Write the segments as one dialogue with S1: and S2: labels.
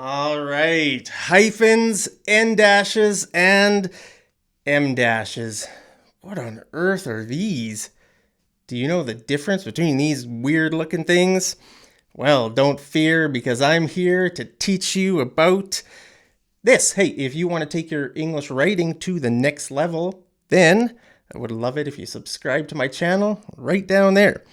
S1: All right, hyphens, endashes, and Mdashes. What on earth are these? Do you know the difference between these weird looking things? Well, don't fear because I'm here to teach you about this. Hey, if you want to take your English writing to the next level, then I would love it if you subscribe to my channel right down there.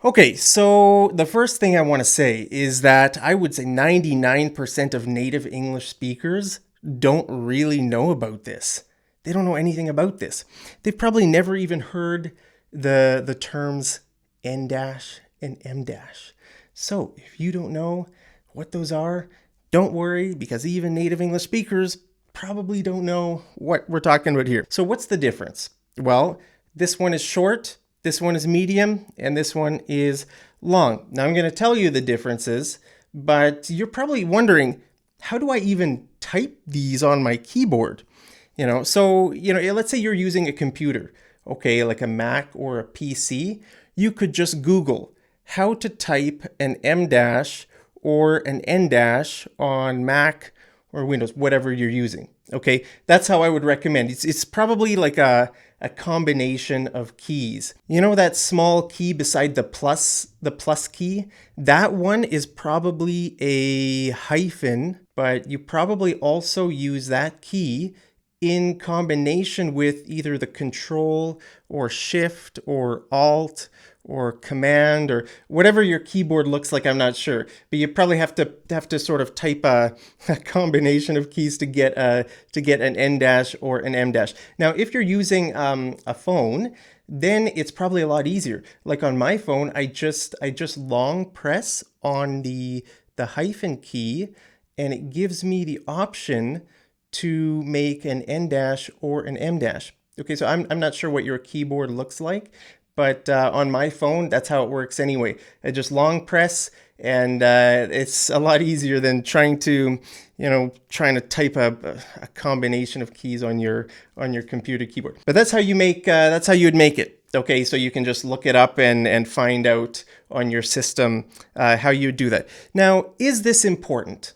S1: Okay, so the first thing I want to say is that I would say 99% of native English speakers don't really know about this. They don't know anything about this. They've probably never even heard the terms Endash and Mdash. So if you don't know what those are, don't worry, because even native English speakers probably don't know what we're talking about here. So what's the difference? Well, this one is short, this one is medium, and this one is long. Now I'm going to tell you the differences, but you're probably wondering, how do I even type these on my keyboard? Let's say you're using a computer, okay, like a Mac or a PC. You could just Google how to type an Mdash or an Endash on Mac or Windows, whatever you're using. Okay, that's how I would recommend. It's probably like a combination of keys. You know that small key beside the plus key? That one is probably a hyphen, but you probably also use that key in combination with either the control or shift or alt or command or whatever your keyboard looks like. I'm not sure, but you probably have to sort of type a combination of keys to get an Endash or an Mdash. Now, if you're using a phone, then it's probably a lot easier. Like on my phone, I just long press on the hyphen key, and it gives me the option to make an Endash or an Mdash. Okay, so I'm not sure what your keyboard looks like, but on my phone, that's how it works anyway. I just long press, and it's a lot easier than trying to type a combination of keys on your computer keyboard. But that's how you make that's how you'd make it. Okay, so you can just look it up and find out on your system how you do that. Now, is this important?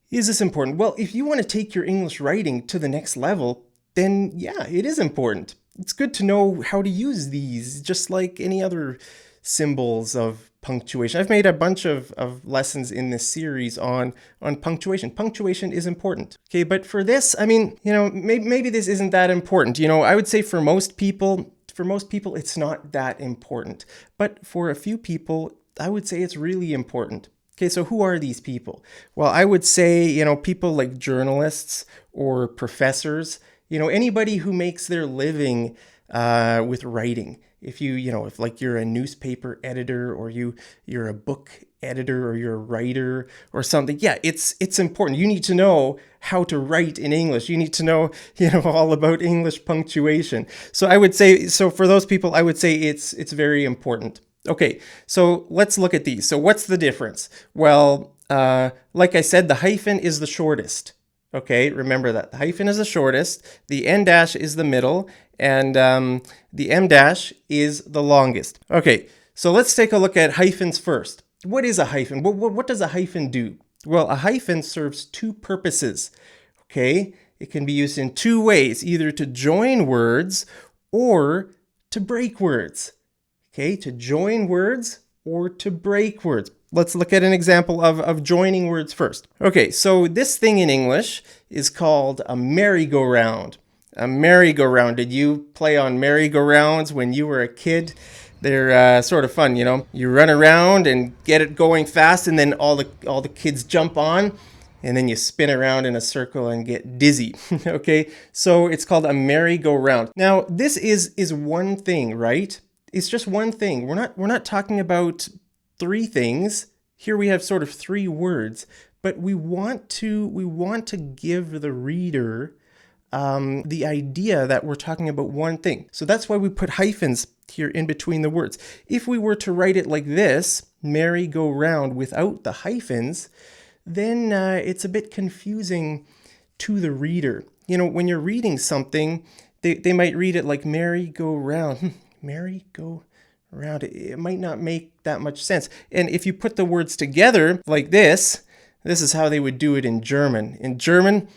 S1: Is this important? Well, if you want to take your English writing to the next level, then yeah, it is important. It's good to know how to use these, just like any other symbols of punctuation. I've made a bunch of lessons in this series on punctuation. Punctuation is important. Okay, but for this, I mean, maybe this isn't that important. I would say for most people, it's not that important. But for a few people, I would say it's really important. Okay, so who are these people? Well, I would say, people like journalists or professors, anybody who makes their living with writing. If if like you're a newspaper editor or you're a book editor or you're a writer or something, yeah, it's important. You need to know how to write in English. You need to know, all about English punctuation. So I would say, for those people, I would say it's very important. Okay, so let's look at these. So what's the difference? Well, like I said, the hyphen is the shortest. Okay, remember that. The hyphen is the shortest, the Endash is the middle, and the Mdash is the longest. Okay, so let's take a look at hyphens first. What is a hyphen? What does a hyphen do? Well, a hyphen serves two purposes. Okay, it can be used in two ways, either to join words or to break words. Okay, to join words or to break words. Let's look at an example of joining words first. Okay, so this thing in English is called a merry-go-round. A merry-go-round. Did you play on merry-go-rounds when you were a kid? They're sort of fun, You run around and get it going fast, and then all the kids jump on, and then you spin around in a circle and get dizzy. Okay, so it's called a merry-go-round. Now, this is one thing, right? It's just one thing. We're not talking about three things. Here we have sort of three words, but we want to give the reader the idea that we're talking about one thing. So that's why we put hyphens here in between the words. If we were to write it like this, merry-go-round, without the hyphens, then it's a bit confusing to the reader. When you're reading something, they might read it like merry-go-round. Merry-go-round. It might not make that much sense. And if you put the words together like this, This is how they would do it in German. In German,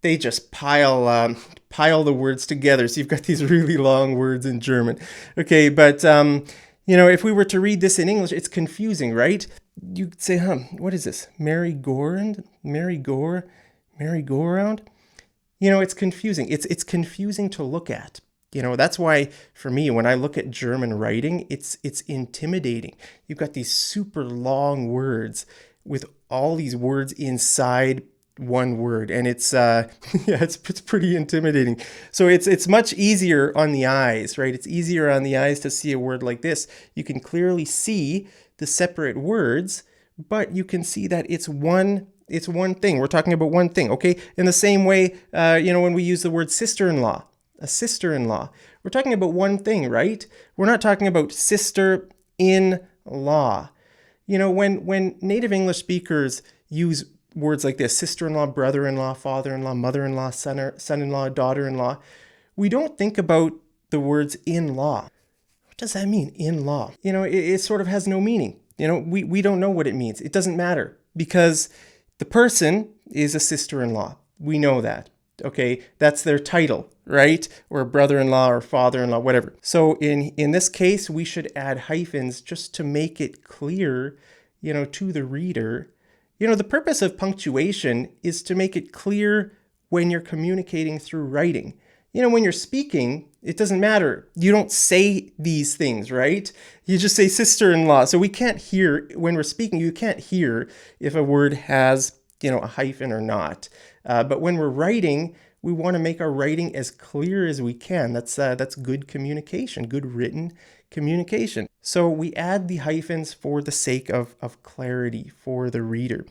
S1: they just pile the words together. So you've got these really long words in German. Okay, but you know, if we were to read this in English, it's confusing, right? You'd say, what is this? Merry-go-round? Merry-go-round? You know, it's confusing. It's confusing to look at. You know, that's why for me, when I look at German writing, it's intimidating. You've got these super long words with all these words inside one word, and it's yeah, it's pretty intimidating. So it's much easier on the eyes, right? It's easier on the eyes to see a word like this. You can clearly see the separate words, but you can see that it's one thing. We're talking about one thing, okay? In the same way, you know, when we use the word sister-in-law, a sister-in-law, we're talking about one thing, right? We're not talking about sister-in-law. You know, when native English speakers use words like this, sister-in-law, brother-in-law, father-in-law, mother-in-law, son-in-law, daughter-in-law, we don't think about the words in-law. What does that mean, in-law? You know, it sort of has no meaning. You know, we don't know what it means. It doesn't matter because the person is a sister-in-law. We know that. Okay, that's their title, right? Or brother-in-law or father-in-law, whatever. So in this case, we should add hyphens just to make it clear, you know, to the reader. You know, the purpose of punctuation is to make it clear when you're communicating through writing. You know, when you're speaking, it doesn't matter. You don't say these things, right? You just say sister-in-law. So we can't hear, when we're speaking, you can't hear if a word has, you know, a hyphen or not. But when we're writing, we want to make our writing as clear as we can. That's good communication, good written communication. So we add the hyphens for the sake of clarity for the reader.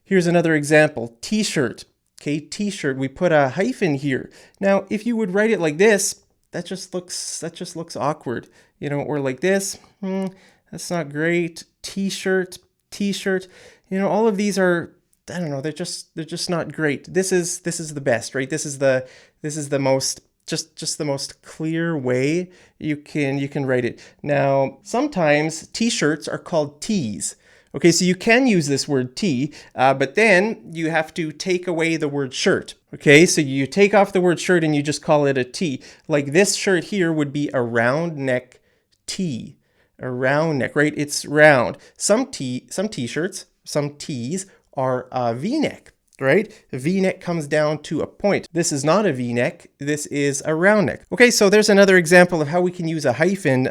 S1: Here's another example, T-shirt. Okay, T-shirt, we put a hyphen here. Now, if you would write it like this, that just looks awkward, you know, or like this, that's not great. T-shirt, T-shirt, you know, all of these are, I don't know, they're just not great. This is the best, right? This is the most just the most clear way you can write it. Now, sometimes T-shirts are called T's. Okay, so you can use this word T, but then you have to take away the word shirt. Okay, so you take off the word shirt and you just call it a T. Like this shirt here would be a round neck T, a round neck, right? It's round. Some T-shirts, some T's are a V-neck, right? A V-neck comes down to a point. This is not a V-neck. This is a round neck. Okay, so there's another example of how we can use a hyphen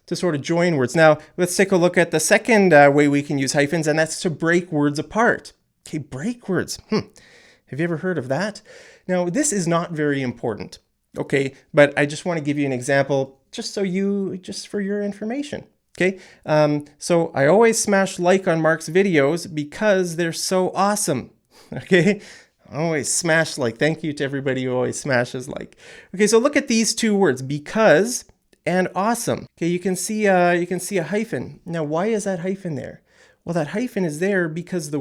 S1: to sort of join words. Now, let's take a look at the second way we can use hyphens, and that's to break words apart. Okay, break words. Have you ever heard of that? Now, this is not very important, okay? But I just want to give you an example just for your information. Okay, so I always smash like on Mark's videos because they're so awesome. Okay, always smash like. Thank you to everybody who always smashes like. Okay, so look at these two words, because and awesome. Okay, you can see a hyphen. Now, why is that hyphen there? Well, that hyphen is there because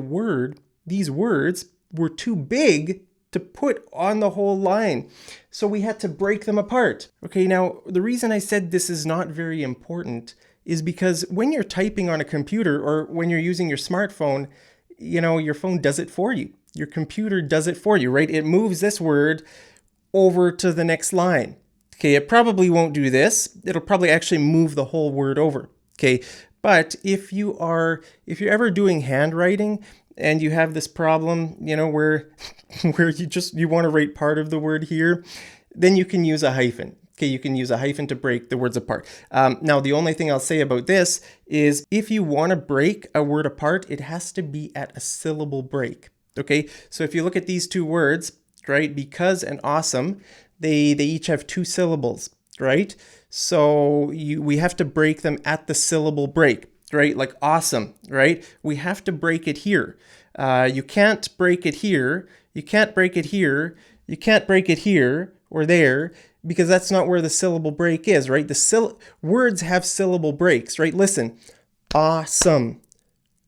S1: these words were too big to put on the whole line. So we had to break them apart. Okay, now the reason I said this is not very important is because when you're typing on a computer or when you're using your smartphone, you know, your phone does it for you. Your computer does it for you, right? It moves this word over to the next line. Okay, it probably won't do this. It'll probably actually move the whole word over. Okay, but if you're ever doing handwriting and you have this problem, you know, where you want to write part of the word here, then you can use a hyphen. Okay, you can use a hyphen to break the words apart. Now, the only thing I'll say about this is if you want to break a word apart, it has to be at a syllable break. Okay, so if you look at these two words, right, because and awesome, they each have two syllables, right? So we have to break them at the syllable break, right? Like awesome, right? We have to break it here. You can't break it here. You can't break it here. You can't break it here or there, because that's not where the syllable break is, right? Words have syllable breaks, right? Listen, awesome,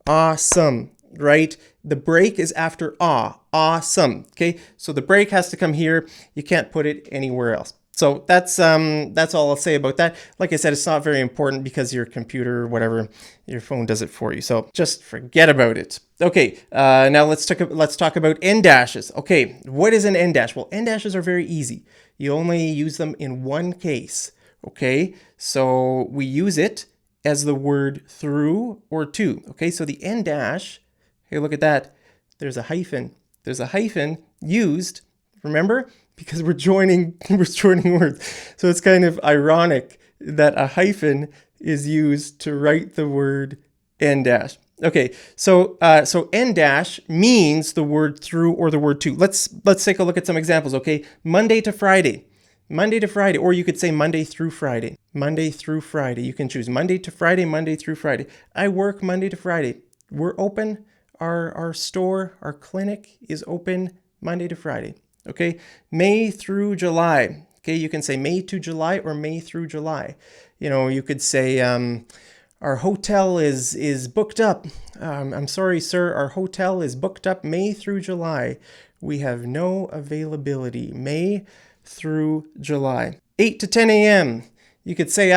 S1: awesome, right? The break is after awesome, okay? So the break has to come here. You can't put it anywhere else. So that's all I'll say about that. Like I said, it's not very important because your computer or whatever, your phone does it for you. So just forget about it. Okay, now let's talk about endashes. Okay, what is an endash? Well, endashes are very easy. You only use them in one case. Okay, so we use it as the word through or to. Okay, so the endash, hey, look at that. There's a hyphen. There's a hyphen used, remember? Because we're joining words. So it's kind of ironic that a hyphen is used to write the word endash. Okay, so endash means the word through or the word to. Let's take a look at some examples. Okay, Monday to Friday. Monday to Friday, or you could say Monday through Friday. Monday through Friday. You can choose Monday to Friday, Monday through Friday. I work Monday to Friday. We're open. Our store, our clinic is open Monday to Friday. Okay, May through July. Okay, you can say May to July or May through July. You know, you could say our hotel is booked up. I'm sorry, sir, our hotel is booked up May through July. We have no availability. May through July. 8 to 10 a.m. You could say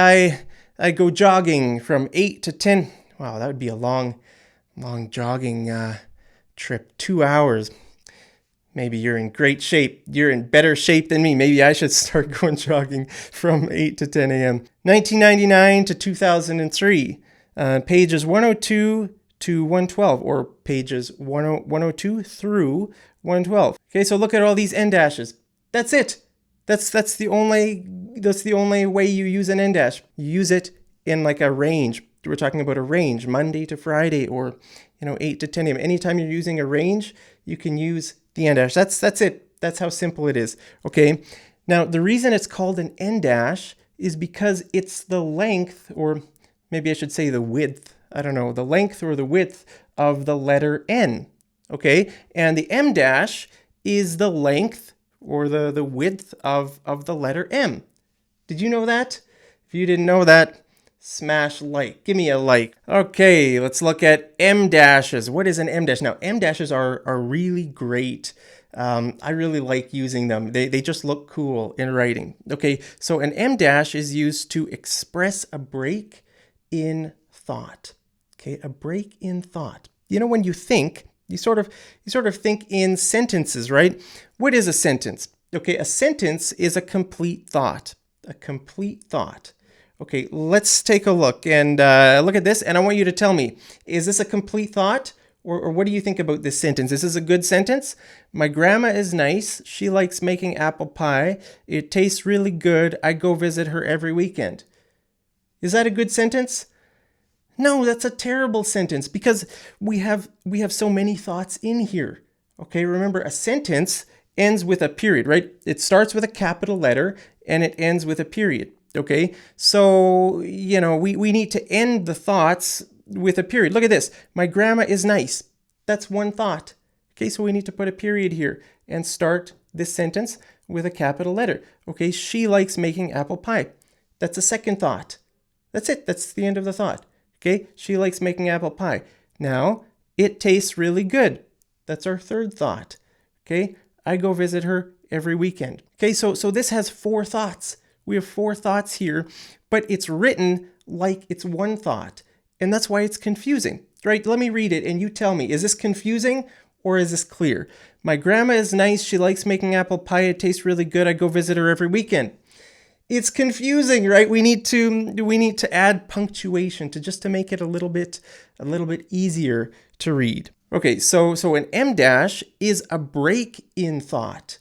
S1: I go jogging from 8 to 10. Wow, that would be a long jogging trip. 2 hours. Maybe you're in great shape. You're in better shape than me. Maybe I should start going jogging from 8 to 10 a.m. 1999 to 2003. Pages 102 to 112, or pages 102 through 112. Okay, so look at all these endashes. That's it. That's the only way you use an endash. You use it in like a range. We're talking about a range, Monday to Friday, or 8 to 10 a.m. Anytime you're using a range, you can use the endash. That's it. That's how simple it is. Okay. Now, the reason it's called an endash is because it's the length, or maybe I should say the width. I don't know, the length or the width of the letter N. Okay. And the Mdash is the length or the width of the letter M. Did you know that? If you didn't know that, smash like. Give me a like. Okay, let's look at Mdashes. What is an Mdash? Now, Mdashes are really great. I really like using them. They just look cool in writing. Okay, so an Mdash is used to express a break in thought. Okay, a break in thought. You know, when you think, you sort of think in sentences, right? What is a sentence? Okay, a sentence is a complete thought. A complete thought. Okay, let's take a look and look at this, and I want you to tell me, is this a complete thought? Or what do you think about this sentence? Is this a good sentence? My grandma is nice. She likes making apple pie. It tastes really good. I go visit her every weekend. Is that a good sentence? No, that's a terrible sentence because we have so many thoughts in here. Okay, remember, a sentence ends with a period, right? It starts with a capital letter and it ends with a period. Okay, so, we need to end the thoughts with a period. Look at this. My grandma is nice. That's one thought. Okay, so we need to put a period here and start this sentence with a capital letter. Okay, she likes making apple pie. That's a second thought. That's it. That's the end of the thought. Okay, she likes making apple pie. Now, it tastes really good. That's our third thought. Okay, I go visit her every weekend. Okay, so this has four thoughts. We have four thoughts here, but it's written like it's one thought. And that's why it's confusing, right? Let me read it and you tell me, is this confusing or is this clear? My grandma is nice. She likes making apple pie. It tastes really good. I go visit her every weekend. It's confusing, right? We need to add punctuation to make it a little bit easier to read. Okay, so an Mdash is a break in thought.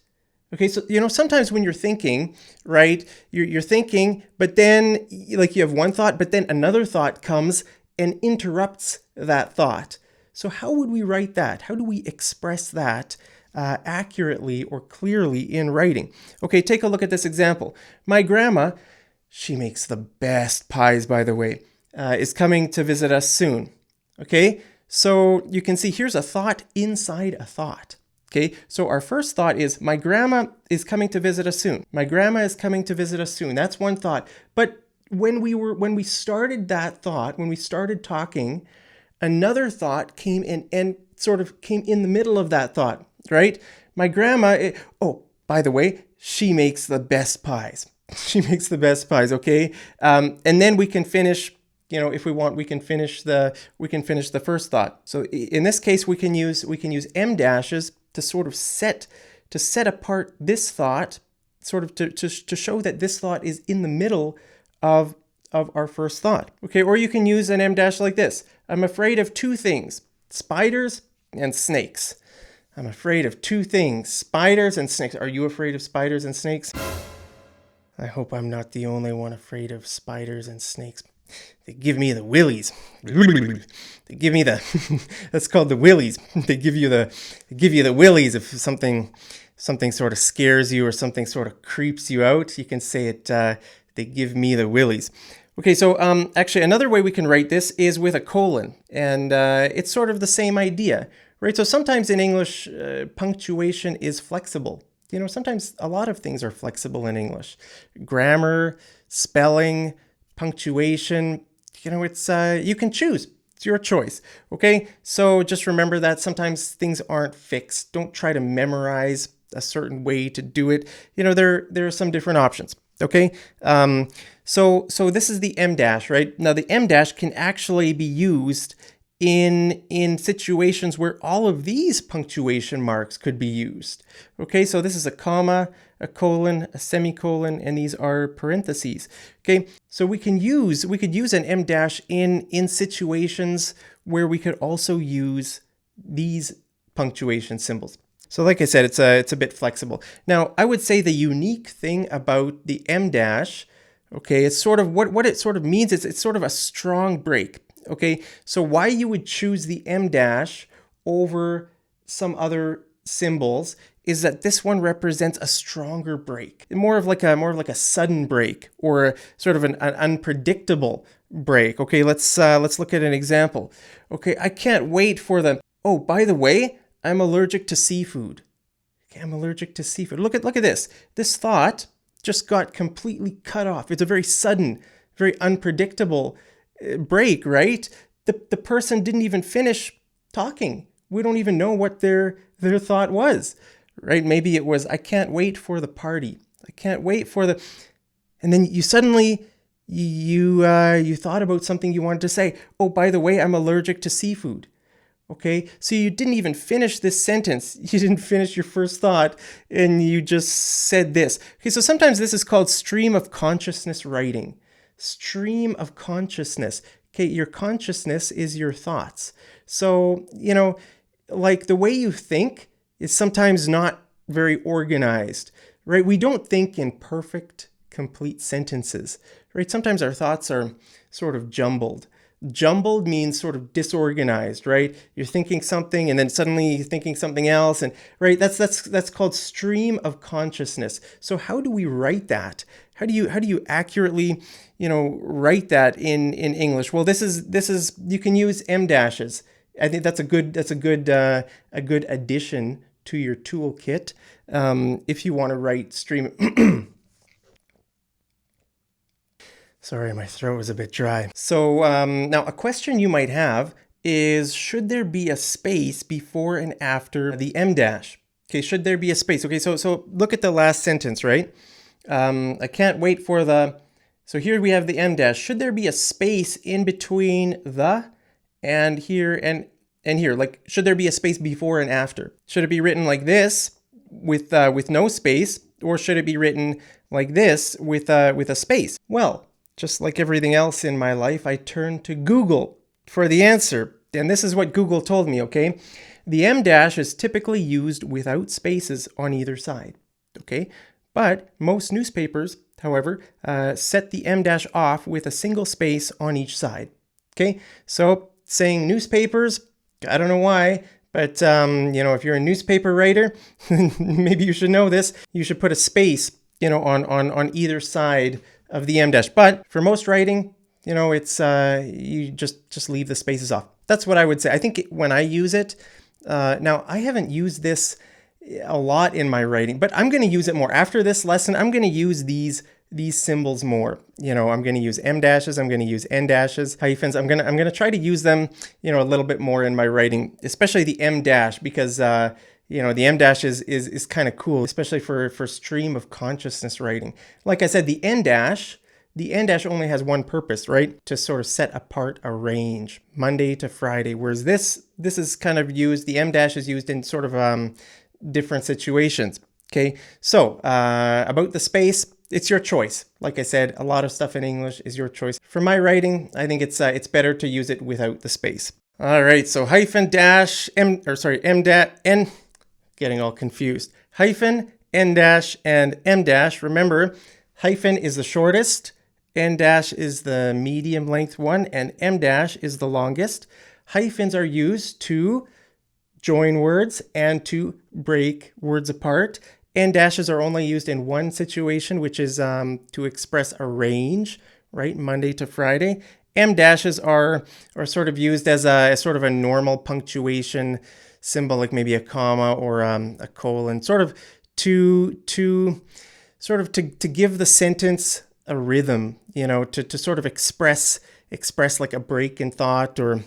S1: Okay, so sometimes when you're thinking, right, you're thinking, but then like you have one thought, but then another thought comes and interrupts that thought. So how would we write that? How do we express that accurately or clearly in writing? Okay, take a look at this example. My grandma, she makes the best pies, by the way, is coming to visit us soon. Okay, so you can see here's a thought inside a thought. Okay, so our first thought is my grandma is coming to visit us soon. My grandma is coming to visit us soon. That's one thought. But when we started that thought, when we started talking, another thought came in and sort of came in the middle of that thought, right? My grandma, by the way, she makes the best pies. She makes the best pies, okay? And then we can finish, you know, if we want, we can finish the first thought. So in this case, we can use Mdashes to sort of set apart this thought, sort of to show that this thought is in the middle of our first thought. Okay, or you can use an Mdash like this. I'm afraid of two things, spiders and snakes. I'm afraid of two things, spiders and snakes. Are you afraid of spiders and snakes? I hope I'm not the only one afraid of spiders and snakes. They give me the willies. They give me the, that's called the willies. They give you the willies if something sort of scares you or something sort of creeps you out. You can say it, they give me the willies. Okay, so actually another way we can write this is with a colon, and it's sort of the same idea, right? So sometimes in English, punctuation is flexible. You know, sometimes a lot of things are flexible in English. Grammar, spelling, punctuation, you know, it's you can choose. It's your choice, okay? So just remember that sometimes things aren't fixed. Don't try to memorize a certain way to do it. You know, there are some different options, okay? So this is the Mdash, right? Now the Mdash can actually be used in situations where all of these punctuation marks could be used. Okay, so this is a comma, a colon, a semicolon, and these are parentheses. Okay, so we could use an Mdash in situations where we could also use these punctuation symbols. So like I said, it's a bit flexible. Now, I would say the unique thing about the Mdash, okay, it's sort of what it sort of means is it's sort of a strong break. Okay, so why you would choose the Mdash over some other symbols is that this one represents a stronger break, more of like a sudden break, or sort of an unpredictable break. Okay, let's look at an example. Okay, I can't wait for the, oh, by the way, I'm allergic to seafood. Okay, I'm allergic to seafood. Look at this. This thought just got completely cut off. It's a very sudden, very unpredictable break, right? The person didn't even finish talking. We don't even know what their thought was, right? Maybe it was, I can't wait for the party. I can't wait for the, and then you suddenly, you thought about something you wanted to say. Oh, by the way, I'm allergic to seafood. Okay, so you didn't even finish this sentence. You didn't finish your first thought, and you just said this. Okay, so sometimes this is called stream of consciousness writing. Stream of consciousness. Okay, your consciousness is your thoughts. So, you know, like the way you think is sometimes not very organized, right? We don't think in perfect, complete sentences, right? Sometimes our thoughts are sort of jumbled. Jumbled means sort of disorganized, right? You're thinking something and then suddenly you're thinking something else, and right, that's called stream of consciousness. So how do we write that? How do you accurately, you know, write that in English? Well, this is you can use Mdashes. I think that's a good addition to your toolkit if you want to write stream. Sorry, my throat was a bit dry. So now a question you might have is, should there be a space before and after the Mdash? Okay, should there be a space? Okay, so look at the last sentence, right? I can't wait for the, so here we have the Mdash. Should there be a space in between the and here and here? Like, should there be a space before and after? Should it be written like this with no space, or should it be written like this with a space? Well, just like everything else in my life, I turned to Google for the answer. And this is what Google told me, okay? The Mdash is typically used without spaces on either side, okay? But most newspapers, however, set the Mdash off with a single space on each side, okay? So saying newspapers, I don't know why, but you know, if you're a newspaper writer, maybe you should know this. You should put a space, you know, on either side of the Mdash. But for most writing, you know, it's you just leave the spaces off. That's what I would say. I think when I use it, now I haven't used this a lot in my writing, but I'm going to use it more. After this lesson, I'm going to use these symbols more. You know, I'm going to use Mdashes, I'm going to use Endashes, hyphens. I'm going to try to use them, you know, a little bit more in my writing, especially the Mdash, because you know, the Mdash is kind of cool, especially for stream of consciousness writing. Like I said, the Endash only has one purpose, right? To sort of set apart a range, Monday to Friday. Whereas this is kind of used, the Mdash is used in sort of different situations. Okay, so about the space, it's your choice. Like I said, a lot of stuff in English is your choice. For my writing, I think it's better to use it without the space. All right, so hyphen dash Mdash, getting all confused. Hyphen, Endash, and Mdash. Remember, hyphen is the shortest, Endash is the medium length one, and Mdash is the longest. Hyphens are used to join words and to break words apart. Endashes are only used in one situation, which is to express a range, right? Monday to Friday. Mdashes are sort of used as sort of a normal punctuation symbol, like maybe a comma or a colon, sort of to give the sentence a rhythm, you know, to sort of express like a break in thought, or,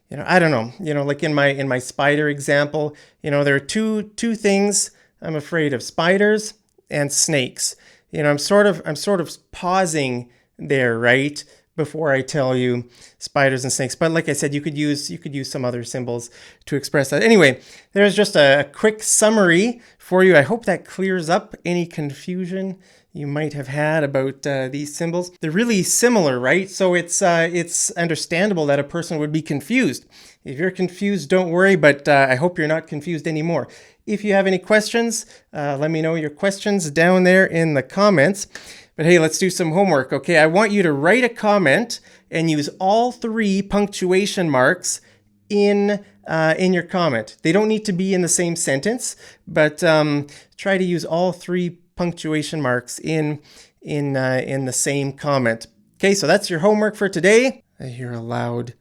S1: you know, I don't know, you know, like in my spider example, you know, there are two things I'm afraid of: spiders and snakes. You know, I'm sort of pausing there, right, before I tell you spiders and snakes. But like I said, you could use some other symbols to express that. Anyway, there's just a quick summary for you. I hope that clears up any confusion you might have had about these symbols. They're really similar, right? So it's understandable that a person would be confused. If you're confused, don't worry, but I hope you're not confused anymore. If you have any questions, let me know your questions down there in the comments. But hey, let's do some homework, okay? I want you to write a comment and use all 3 punctuation marks in your comment. They don't need to be in the same sentence, but try to use all 3 punctuation marks in the same comment. Okay, so that's your homework for today. I hear a loud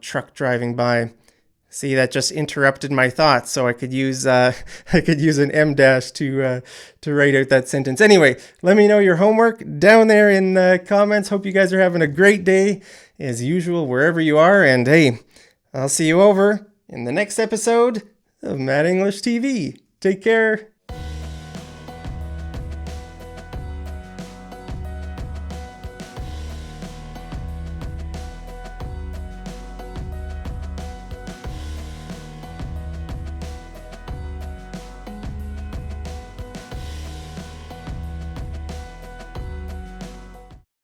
S1: truck driving by. See, that just interrupted my thoughts, so I could use an Mdash to write out that sentence. Anyway, let me know your homework down there in the comments. Hope you guys are having a great day, as usual, wherever you are. And hey, I'll see you over in the next episode of Mad English TV. Take care.